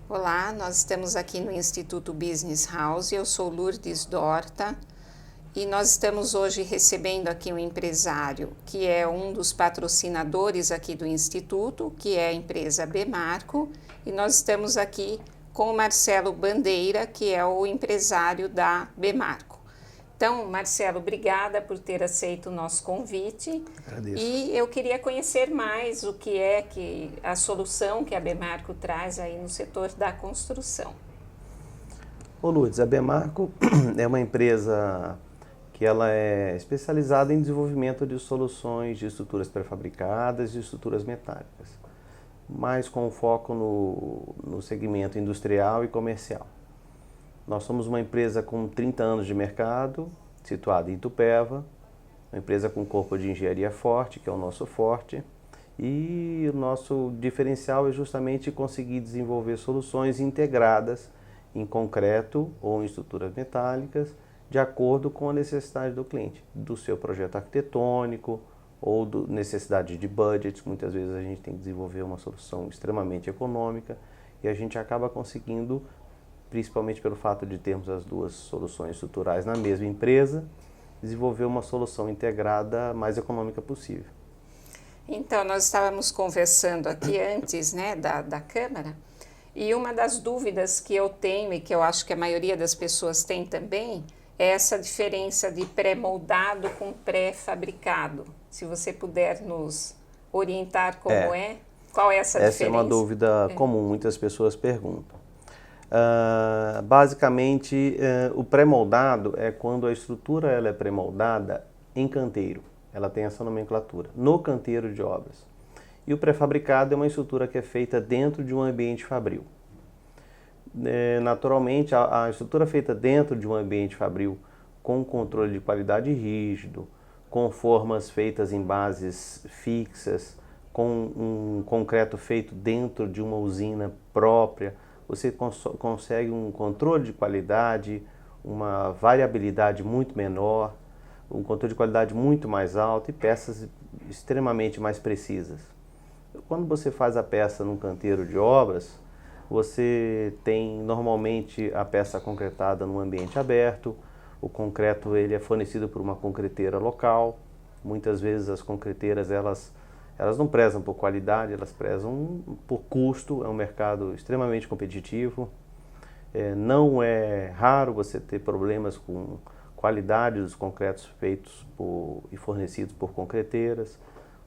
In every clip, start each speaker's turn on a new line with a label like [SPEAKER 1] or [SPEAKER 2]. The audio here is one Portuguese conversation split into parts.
[SPEAKER 1] Olá, nós estamos aqui no Instituto Business House. Eu sou Lourdes Dorta e nós estamos hoje recebendo aqui um empresário que é um dos patrocinadores aqui do Instituto, que é a empresa Bemarco, e nós estamos aqui com o Marcelo Bandeira, que é o empresário da Bemarco. Então, Marcelo, obrigada por ter aceito o nosso convite.
[SPEAKER 2] Agradeço.
[SPEAKER 1] E eu queria conhecer mais o que é que a solução que a Bemarco traz aí no setor da construção.
[SPEAKER 2] Ô Lourdes, a Bemarco é uma empresa que ela é especializada em desenvolvimento de soluções de estruturas pré-fabricadas e estruturas metálicas, mas com foco no segmento industrial e comercial. Nós somos uma empresa com 30 anos de mercado, situada em Itupeva, uma empresa com corpo de engenharia forte, que é o nosso forte, e o nosso diferencial é justamente conseguir desenvolver soluções integradas em concreto ou em estruturas metálicas, de acordo com a necessidade do cliente, do seu projeto arquitetônico ou necessidade de budget. Muitas vezes a gente tem que desenvolver uma solução extremamente econômica e a gente acaba conseguindo, principalmente pelo fato de termos as duas soluções estruturais na mesma empresa, desenvolver uma solução integrada mais econômica possível.
[SPEAKER 1] Então, nós estávamos conversando aqui antes, né, da Câmara, e uma das dúvidas que eu tenho e que eu acho que a maioria das pessoas tem também é essa diferença de pré-moldado com pré-fabricado. Se você puder nos orientar como qual é essa diferença?
[SPEAKER 2] Essa é uma dúvida comum, muitas pessoas perguntam. Basicamente, o pré-moldado é quando a estrutura ela é pré-moldada em canteiro. Ela tem essa nomenclatura, no canteiro de obras. E o pré-fabricado é uma estrutura que é feita dentro de um ambiente fabril. Naturalmente, a estrutura feita dentro de um ambiente fabril, com controle de qualidade rígido, com formas feitas em bases fixas, com um concreto feito dentro de uma usina própria, você consegue um controle de qualidade, uma variabilidade muito menor, um controle de qualidade muito mais alto e peças extremamente mais precisas. Quando você faz a peça num canteiro de obras, você tem normalmente a peça concretada num ambiente aberto, o concreto ele é fornecido por uma concreteira local. Muitas vezes as concreteiras elas não prezam por qualidade, elas prezam por custo. É um mercado extremamente competitivo. Não é raro você ter problemas com qualidade dos concretos feitos e fornecidos por concreteiras.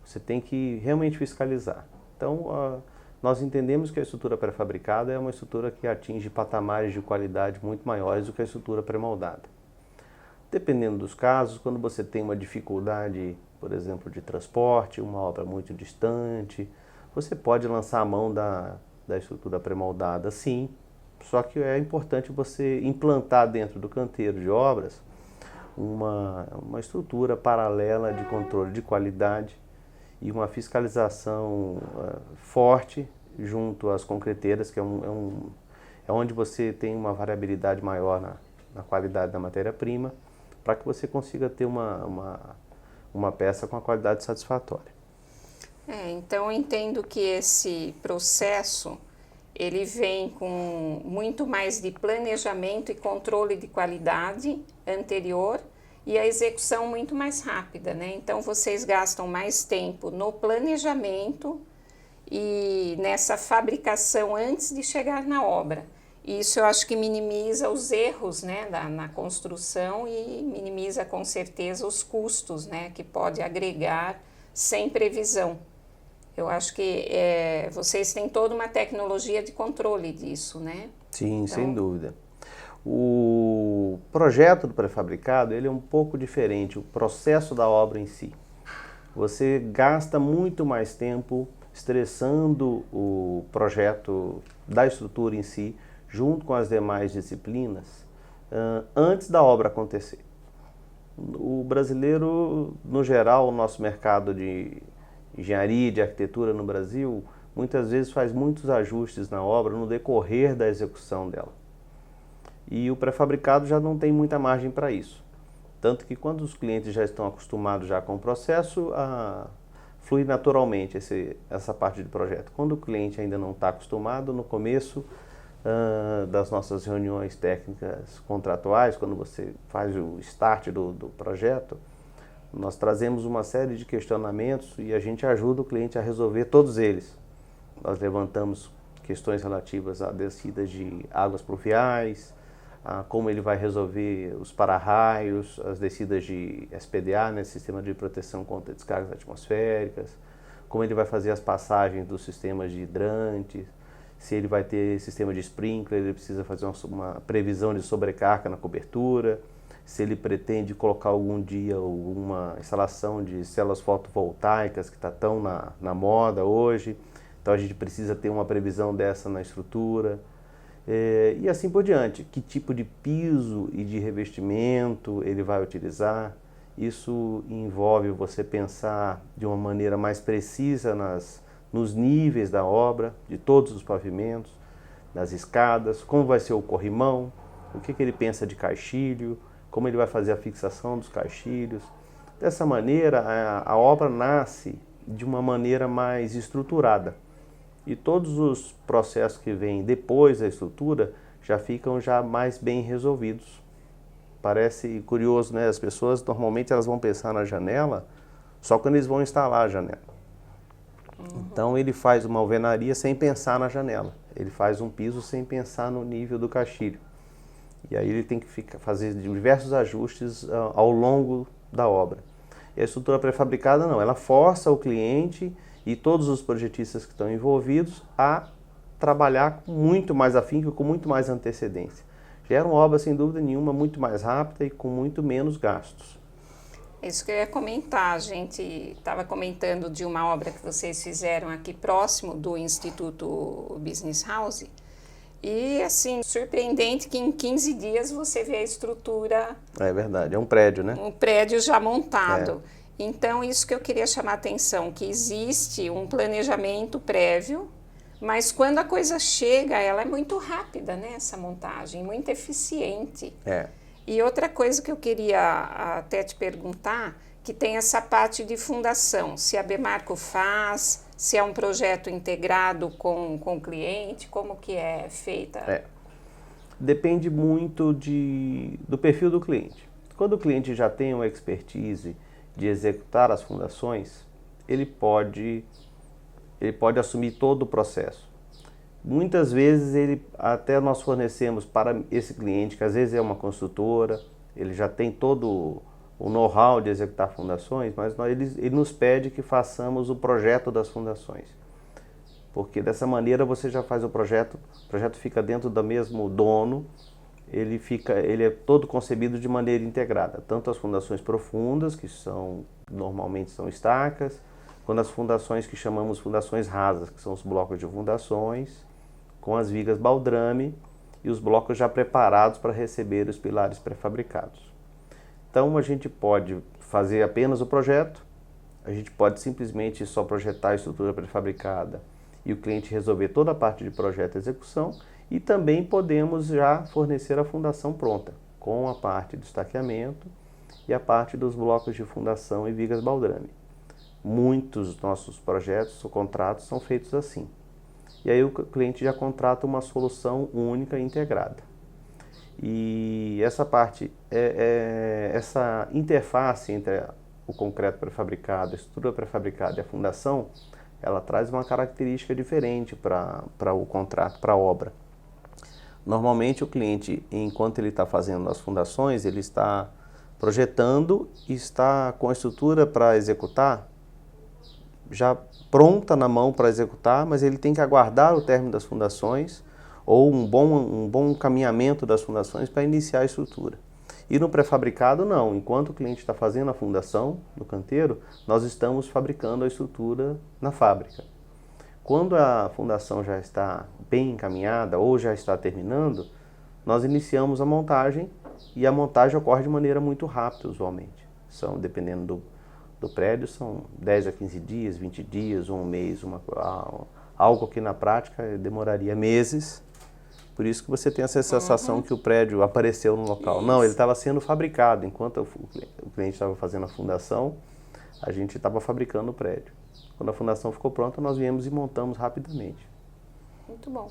[SPEAKER 2] Você tem que realmente fiscalizar. Então, nós entendemos que a estrutura pré-fabricada é uma estrutura que atinge patamares de qualidade muito maiores do que a estrutura pré-moldada. Dependendo dos casos, quando você tem uma dificuldade, por exemplo, de transporte, uma obra muito distante, você pode lançar a mão da estrutura pré-moldada, sim, só que é importante você implantar dentro do canteiro de obras uma estrutura paralela de controle de qualidade e uma fiscalização forte junto às concreteiras, que é onde você tem uma variabilidade maior na qualidade da matéria-prima, para que você consiga ter uma peça com a qualidade satisfatória.
[SPEAKER 1] Então eu entendo que esse processo ele vem com muito mais de planejamento e controle de qualidade anterior e a execução muito mais rápida, né? Então vocês gastam mais tempo no planejamento e nessa fabricação antes de chegar na obra. Isso eu acho que minimiza os erros, né, na construção e minimiza com certeza os custos, né, que pode agregar sem previsão. Eu acho que vocês têm toda uma tecnologia de controle disso, né?
[SPEAKER 2] Sim, então, sem dúvida. O projeto do pré-fabricado ele é um pouco diferente, o processo da obra em si. Você gasta muito mais tempo estressando o projeto da estrutura em si, junto com as demais disciplinas, antes da obra acontecer. O brasileiro, no geral, o nosso mercado de engenharia e de arquitetura no Brasil, muitas vezes faz muitos ajustes na obra no decorrer da execução dela. E o pré-fabricado já não tem muita margem para isso. Tanto que quando os clientes já estão acostumados já com o processo, flui naturalmente essa parte de projeto. Quando o cliente ainda não está acostumado, no começo das nossas reuniões técnicas contratuais, quando você faz o start do projeto, nós trazemos uma série de questionamentos e a gente ajuda o cliente a resolver todos eles. Nós levantamos questões relativas a descidas de águas pluviais, a como ele vai resolver os para-raios, as descidas de SPDA, né, Sistema de Proteção contra Descargas Atmosféricas, como ele vai fazer as passagens dos sistemas de hidrantes, se ele vai ter sistema de sprinkler, ele precisa fazer uma previsão de sobrecarga na cobertura, se ele pretende colocar algum dia alguma instalação de células fotovoltaicas que está tão na moda hoje, então a gente precisa ter uma previsão dessa na estrutura, e assim por diante. Que tipo de piso e de revestimento ele vai utilizar, isso envolve você pensar de uma maneira mais precisa nos níveis da obra, de todos os pavimentos, das escadas, como vai ser o corrimão, o que ele pensa de caixilho, como ele vai fazer a fixação dos caixilhos. Dessa maneira, a obra nasce de uma maneira mais estruturada. E todos os processos que vêm depois da estrutura já ficam mais bem resolvidos. Parece curioso, né? As pessoas normalmente elas vão pensar na janela só quando eles vão instalar a janela. Então ele faz uma alvenaria sem pensar na janela. Ele faz um piso sem pensar no nível do caixilho. E aí ele tem que fazer diversos ajustes ao longo da obra. E a estrutura pré-fabricada não, ela força o cliente e todos os projetistas que estão envolvidos a trabalhar com muito mais afinco, com muito mais antecedência. Gera uma obra, sem dúvida nenhuma, muito mais rápida e com muito menos gastos.
[SPEAKER 1] Isso que eu ia comentar, a gente estava comentando de uma obra que vocês fizeram aqui próximo do Instituto Business House, e assim, surpreendente que em 15 dias você vê a estrutura...
[SPEAKER 2] É verdade, é um prédio, né?
[SPEAKER 1] Um prédio já montado. Então, isso que eu queria chamar a atenção, que existe um planejamento prévio, mas quando a coisa chega, ela é muito rápida, né, essa montagem, muito eficiente. E outra coisa que eu queria até te perguntar, que tem essa parte de fundação, se a Bemarco faz, se é um projeto integrado com o cliente, como que é feita?
[SPEAKER 2] Depende muito do perfil do cliente. Quando o cliente já tem uma expertise de executar as fundações, ele pode assumir todo o processo. Muitas vezes até nós fornecemos para esse cliente, que às vezes é uma construtora, ele já tem todo o know-how de executar fundações, mas ele nos pede que façamos o projeto das fundações. Porque dessa maneira você já faz o projeto fica dentro do mesmo dono, ele é todo concebido de maneira integrada, tanto as fundações profundas, que normalmente são estacas, quanto as fundações que chamamos fundações rasas, que são os blocos de fundações, com as vigas baldrame e os blocos já preparados para receber os pilares pré-fabricados. Então a gente pode fazer apenas o projeto, a gente pode simplesmente só projetar a estrutura pré-fabricada e o cliente resolver toda a parte de projeto e execução, e também podemos já fornecer a fundação pronta, com a parte do estaqueamento e a parte dos blocos de fundação e vigas baldrame. Muitos dos nossos projetos ou contratos são feitos assim. E aí o cliente já contrata uma solução única e integrada. E essa parte, essa interface entre o concreto pré-fabricado, a estrutura pré-fabricada e a fundação, ela traz uma característica diferente para o contrato, para a obra. Normalmente o cliente, enquanto ele está fazendo as fundações, ele está projetando e está com a estrutura para executar já pronta na mão para executar, mas ele tem que aguardar o término das fundações ou um bom encaminhamento das fundações para iniciar a estrutura. E no pré-fabricado não, enquanto o cliente está fazendo a fundação no canteiro, nós estamos fabricando a estrutura na fábrica. Quando a fundação já está bem encaminhada ou já está terminando, nós iniciamos a montagem e a montagem ocorre de maneira muito rápida usualmente. Dependendo do prédio, são 10 a 15 dias, 20 dias, um mês, algo que na prática demoraria meses. Por isso que você tem essa sensação que o prédio apareceu no local. Isso. Não, ele estava sendo fabricado. Enquanto o cliente estava fazendo a fundação, a gente estava fabricando o prédio. Quando a fundação ficou pronta, nós viemos e montamos rapidamente.
[SPEAKER 1] Muito bom.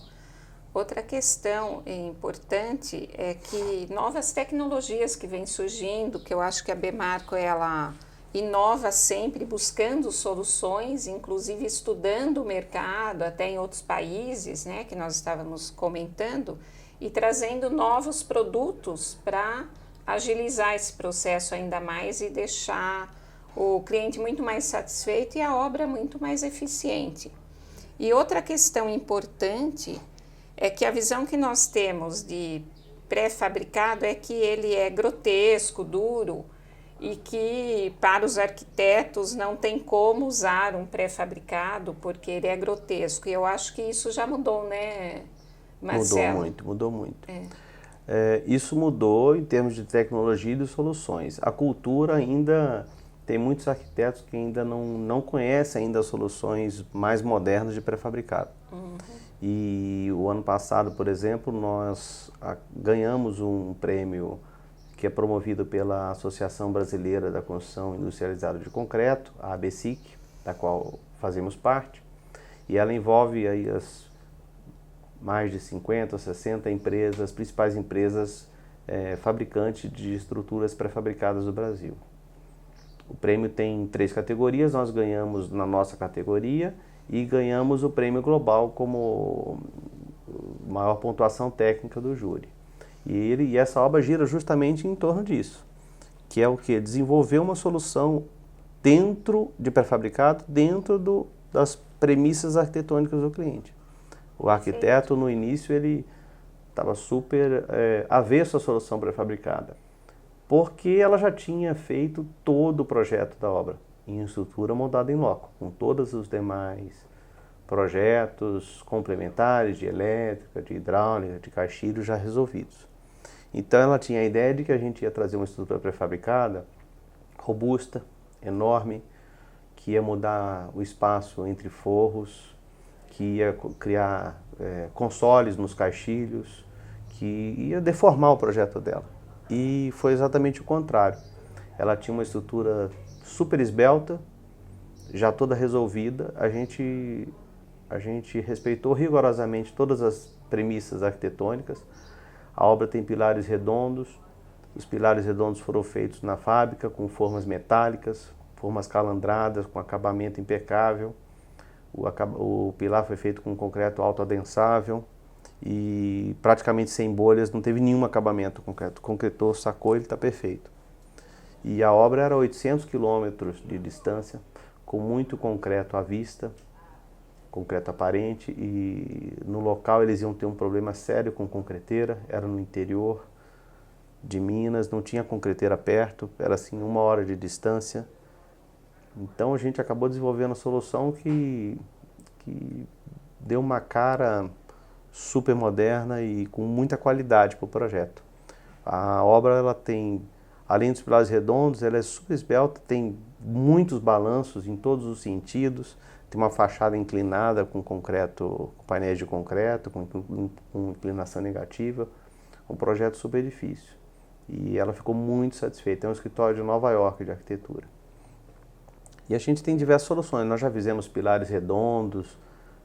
[SPEAKER 1] Outra questão importante é que novas tecnologias que vêm surgindo, que eu acho que a Bemarco ela inova sempre buscando soluções, inclusive estudando o mercado até em outros países, né, que nós estávamos comentando, e trazendo novos produtos para agilizar esse processo ainda mais e deixar o cliente muito mais satisfeito e a obra muito mais eficiente. E outra questão importante é que a visão que nós temos de pré-fabricado é que ele é grotesco, duro, e que para os arquitetos não tem como usar um pré-fabricado porque ele é grotesco. E eu acho que isso já mudou, né, Marcelo?
[SPEAKER 2] Mudou muito. Isso mudou em termos de tecnologia e de soluções. A cultura ainda tem muitos arquitetos que ainda não conhecem ainda as soluções mais modernas de pré-fabricado. E o ano passado, por exemplo, nós ganhamos um prêmio que é promovido pela Associação Brasileira da Construção Industrializada de Concreto, a ABSIC, da qual fazemos parte, e ela envolve aí as mais de 50 ou 60 empresas, principais empresas fabricantes de estruturas pré-fabricadas do Brasil. O prêmio tem 3 categorias, nós ganhamos na nossa categoria e ganhamos o prêmio global como maior pontuação técnica do júri. E essa obra gira justamente em torno disso, que é o que? Desenvolver uma solução dentro de pré-fabricado, dentro das premissas arquitetônicas do cliente. O arquiteto, no início, ele estava super avesso à solução pré-fabricada, porque ela já tinha feito todo o projeto da obra em estrutura moldada em loco, com todos os demais projetos complementares de elétrica, de hidráulica, de caixilho já resolvidos. Então ela tinha a ideia de que a gente ia trazer uma estrutura pré-fabricada robusta, enorme, que ia mudar o espaço entre forros, que ia criar consoles nos caixilhos, que ia deformar o projeto dela. E foi exatamente o contrário. Ela tinha uma estrutura super esbelta, já toda resolvida. A gente respeitou rigorosamente todas as premissas arquitetônicas. A obra tem pilares redondos. Os pilares redondos foram feitos na fábrica com formas metálicas, formas calandradas, com acabamento impecável. O pilar foi feito com concreto autoadensável e praticamente sem bolhas, não teve nenhum acabamento concreto. Concretou, sacou, ele está perfeito. E a obra era 800 quilômetros de distância, com muito concreto à vista, concreto aparente, e no local eles iam ter um problema sério com concreteira, era no interior de Minas, não tinha concreteira perto, era assim 1 hora de distância. Então a gente acabou desenvolvendo a solução que deu uma cara super moderna e com muita qualidade para o projeto. A obra ela tem, além dos pilares redondos, ela é super esbelta, tem muitos balanços em todos os sentidos, tem uma fachada inclinada com concreto, com painéis de concreto, com inclinação negativa, um projeto super difícil. E ela ficou muito satisfeita. É um escritório de Nova York de arquitetura. E a gente tem diversas soluções. Nós já fizemos pilares redondos,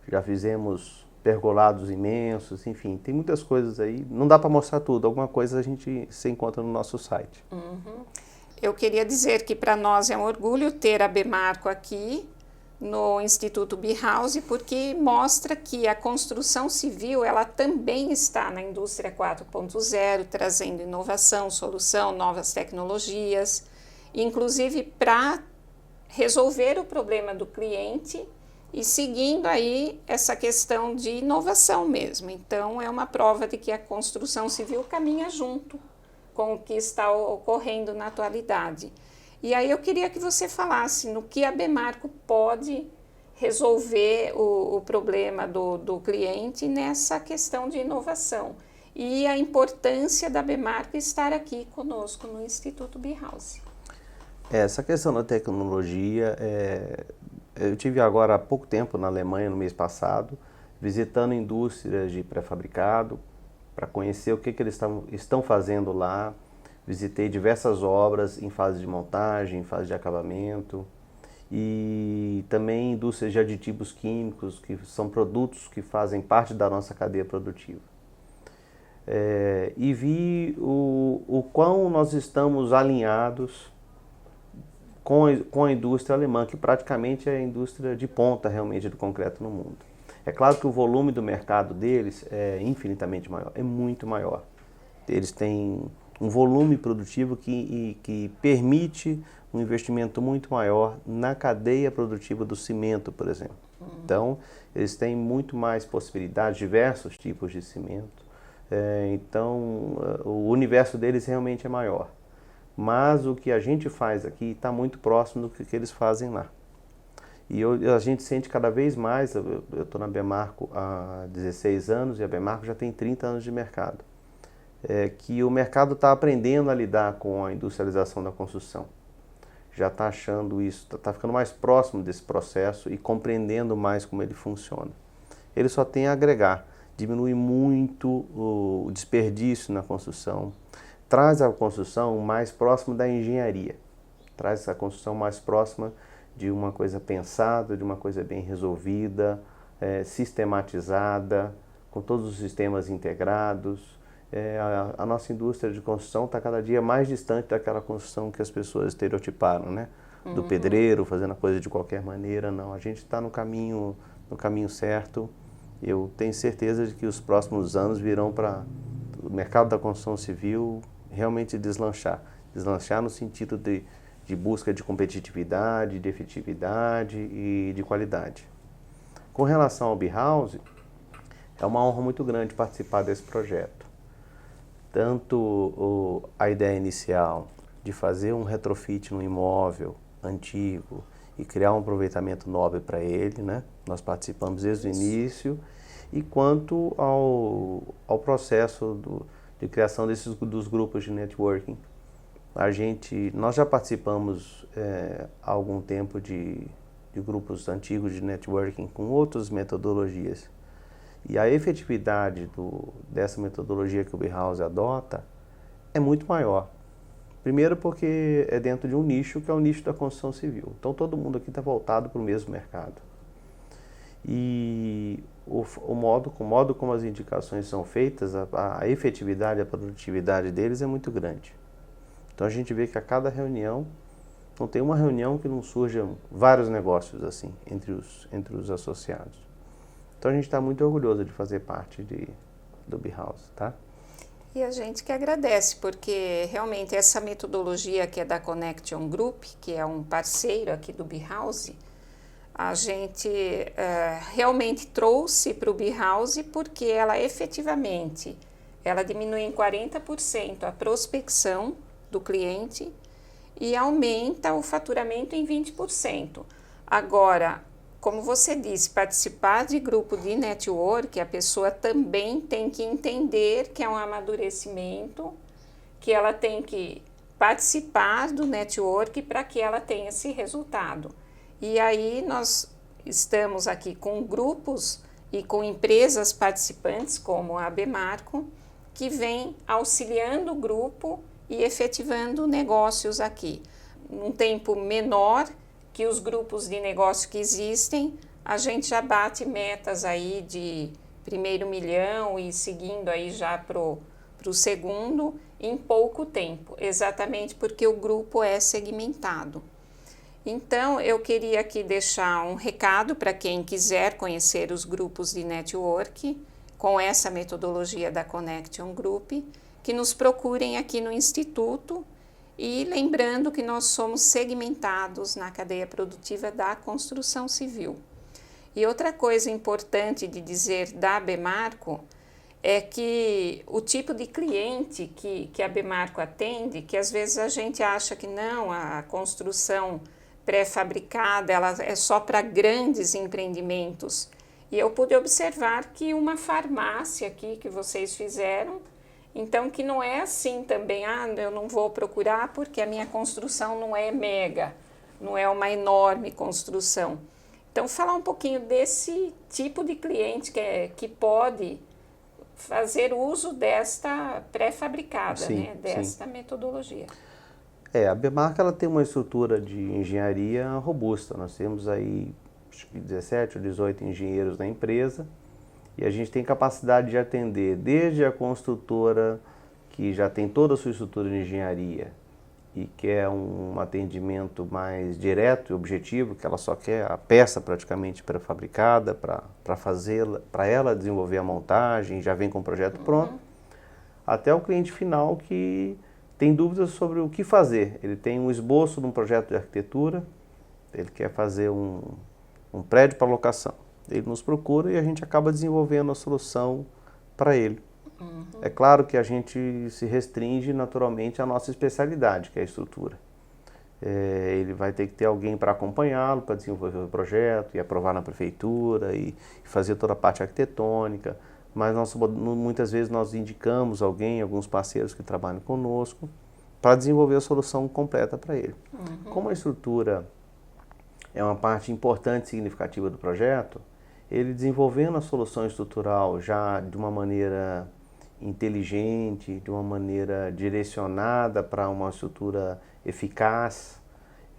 [SPEAKER 2] já fizemos pergolados imensos, enfim, tem muitas coisas aí. Não dá para mostrar tudo, alguma coisa a gente se encontra no nosso site.
[SPEAKER 1] Eu queria dizer que para nós é um orgulho ter a Bemarco aqui no Instituto Bauhaus, porque mostra que a construção civil ela também está na indústria 4.0, trazendo inovação, solução, novas tecnologias, inclusive para resolver o problema do cliente e seguindo aí essa questão de inovação mesmo. Então é uma prova de que a construção civil caminha junto com o que está ocorrendo na atualidade. E aí eu queria que você falasse no que a Bemarco pode resolver o problema do cliente nessa questão de inovação e a importância da Bemarco estar aqui conosco no Instituto Bauhaus.
[SPEAKER 2] Essa questão da tecnologia, eu tive agora há pouco tempo na Alemanha, no mês passado, visitando indústrias de pré-fabricado para conhecer o que eles estão fazendo lá. Visitei diversas obras em fase de montagem, em fase de acabamento, e também indústrias de aditivos químicos, que são produtos que fazem parte da nossa cadeia produtiva. E vi o quão nós estamos alinhados com a indústria alemã, que praticamente é a indústria de ponta realmente do concreto no mundo. É claro que o volume do mercado deles é infinitamente maior, é muito maior. Eles têm um volume produtivo que permite um investimento muito maior na cadeia produtiva do cimento, por exemplo. Então, eles têm muito mais possibilidades, diversos tipos de cimento. Então, o universo deles realmente é maior. Mas o que a gente faz aqui está muito próximo do que eles fazem lá. E a gente sente cada vez mais, eu estou na Bemarco há 16 anos e a Bemarco já tem 30 anos de mercado, que o mercado está aprendendo a lidar com a industrialização da construção. Já está achando isso, está ficando mais próximo desse processo e compreendendo mais como ele funciona. Ele só tem a agregar, diminui muito o desperdício na construção, traz a construção mais próxima da engenharia, traz a construção mais próxima de uma coisa pensada, de uma coisa bem resolvida, sistematizada, com todos os sistemas integrados. A nossa indústria de construção está cada dia mais distante daquela construção que as pessoas estereotiparam, né? Do pedreiro, fazendo a coisa de qualquer maneira. Não, a gente está no caminho certo. Eu tenho certeza de que os próximos anos virão para o mercado da construção civil realmente deslanchar. Deslanchar no sentido de busca de competitividade, de efetividade e de qualidade. Com relação ao Bauhaus, é uma honra muito grande participar desse projeto. Tanto a ideia inicial de fazer um retrofit no imóvel antigo e criar um aproveitamento nobre para ele, né? Nós participamos desde o início, e quanto ao processo de criação dos grupos de networking. Nós já participamos há algum tempo de grupos antigos de networking com outras metodologias. E a efetividade dessa metodologia que o Bauhaus adota é muito maior. Primeiro porque é dentro de um nicho que é o nicho da construção civil. Então todo mundo aqui está voltado para o mesmo mercado. E o modo como as indicações são feitas, a efetividade, a produtividade deles é muito grande. Então a gente vê que a cada reunião, não tem uma reunião que não surjam vários negócios assim, entre os associados. Então a gente está muito orgulhoso de fazer parte do Bauhaus, tá?
[SPEAKER 1] E a gente que agradece, porque realmente essa metodologia que é da Connection Group, que é um parceiro aqui do Bauhaus, a gente realmente trouxe para o Bauhaus porque ela efetivamente, ela diminui em 40% a prospecção do cliente e aumenta o faturamento em 20%. Agora, como você disse, participar de grupo de network, a pessoa também tem que entender que é um amadurecimento, que ela tem que participar do network para que ela tenha esse resultado. E aí nós estamos aqui com grupos e com empresas participantes, como a Bemarco, que vem auxiliando o grupo e efetivando negócios aqui. Num tempo menor que os grupos de negócio que existem, a gente já bate metas aí de primeiro milhão e seguindo aí já pro segundo em pouco tempo, exatamente porque o grupo é segmentado. Então, eu queria aqui deixar um recado para quem quiser conhecer os grupos de network com essa metodologia da Connection Group, que nos procurem aqui no Instituto, e lembrando que nós somos segmentados na cadeia produtiva da construção civil. E outra coisa importante de dizer da Bemarco é que o tipo de cliente que a Bemarco atende, que às vezes a gente acha que não, a construção pré-fabricada ela é só para grandes empreendimentos. E eu pude observar que uma farmácia aqui que vocês fizeram, então que não é assim também, eu não vou procurar porque a minha construção não é mega, não é uma enorme construção. Então falar um pouquinho desse tipo de cliente que pode fazer uso desta pré-fabricada, né, desta metodologia.
[SPEAKER 2] A Bemarco ela tem uma estrutura de engenharia robusta. Nós temos aí acho que 17 ou 18 engenheiros na empresa e a gente tem capacidade de atender desde a construtora que já tem toda a sua estrutura de engenharia e quer um atendimento mais direto e objetivo, que ela só quer a peça praticamente pré-fabricada para fazê-la, para ela desenvolver a montagem, já vem com o projeto pronto, até o cliente final que tem dúvidas sobre o que fazer. Ele tem um esboço de um projeto de arquitetura, ele quer fazer um prédio para locação. Ele nos procura e a gente acaba desenvolvendo a solução para ele. É claro que a gente se restringe naturalmente à nossa especialidade, que é a estrutura. Ele vai ter que ter alguém para acompanhá-lo, para desenvolver o projeto e aprovar na prefeitura e fazer toda a parte arquitetônica. Mas muitas vezes nós indicamos alguns parceiros que trabalham conosco, para desenvolver a solução completa para ele. Como a estrutura é uma parte importante e significativa do projeto, ele desenvolvendo a solução estrutural já de uma maneira inteligente, de uma maneira direcionada para uma estrutura eficaz,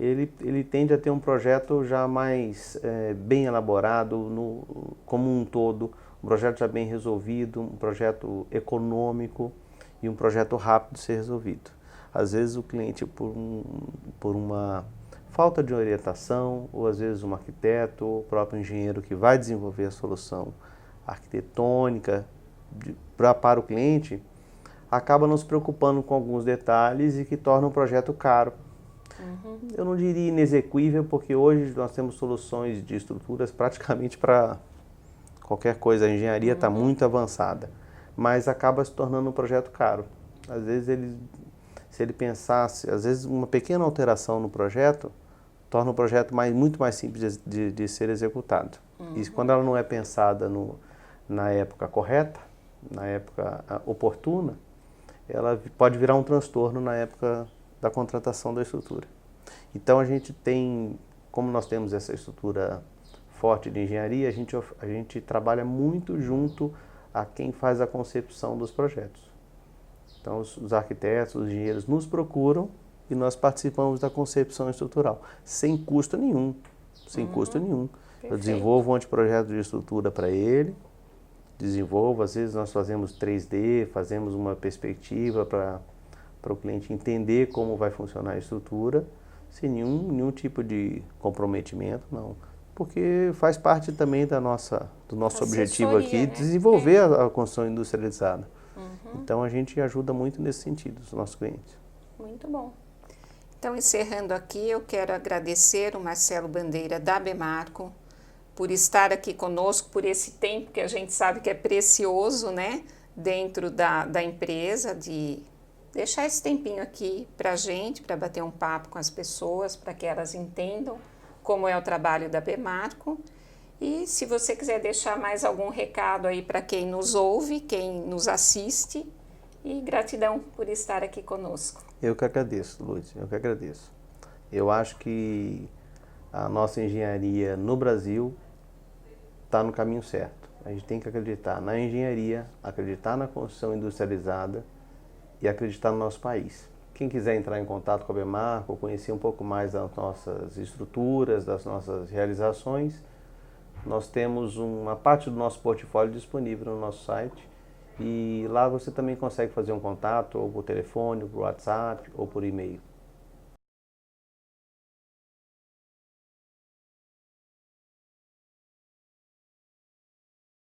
[SPEAKER 2] ele tende a ter um projeto já mais bem elaborado como um todo, um projeto já bem resolvido, um projeto econômico e um projeto rápido de ser resolvido. Às vezes o cliente, por uma falta de orientação, ou às vezes um arquiteto, ou o próprio engenheiro que vai desenvolver a solução arquitetônica para o cliente, acaba nos preocupando com alguns detalhes e que torna o projeto caro. Eu não diria inexequível, porque hoje nós temos soluções de estruturas praticamente para qualquer coisa. A engenharia está muito avançada, mas acaba se tornando um projeto caro. Às vezes, se ele pensasse, às vezes uma pequena alteração no projeto torna o projeto muito mais simples de ser executado. Isso quando ela não é pensada na época correta, na época oportuna, ela pode virar um transtorno na época da contratação da estrutura. Então a gente tem, como nós temos essa estrutura forte de engenharia, a gente trabalha muito junto a quem faz a concepção dos projetos. Então os arquitetos, os engenheiros nos procuram e nós participamos da concepção estrutural, sem custo nenhum, sem custo nenhum. Eu desenvolvo um anteprojeto de estrutura para ele, às vezes nós fazemos 3D, fazemos uma perspectiva para o cliente entender como vai funcionar a estrutura, sem nenhum tipo de comprometimento, não. Porque faz parte também do nosso objetivo aqui, desenvolver a construção industrializada. Então a gente ajuda muito nesse sentido, os nossos clientes.
[SPEAKER 1] Muito bom. Então, encerrando aqui, eu quero agradecer o Marcelo Bandeira da Bemarco por estar aqui conosco, por esse tempo que a gente sabe que é precioso, né, dentro da empresa, de deixar esse tempinho aqui para a gente, para bater um papo com as pessoas, para que elas entendam como é o trabalho da Bemarco. E se você quiser deixar mais algum recado aí para quem nos ouve, quem nos assiste, e gratidão por estar aqui conosco.
[SPEAKER 2] Eu que agradeço, Lúcia, eu que agradeço. Eu acho que a nossa engenharia no Brasil está no caminho certo. A gente tem que acreditar na engenharia, acreditar na construção industrializada e acreditar no nosso país. Quem quiser entrar em contato com a Bemarco, conhecer um pouco mais das nossas estruturas, das nossas realizações, nós temos uma parte do nosso portfólio disponível no nosso site e lá você também consegue fazer um contato ou por telefone, ou por WhatsApp ou por e-mail.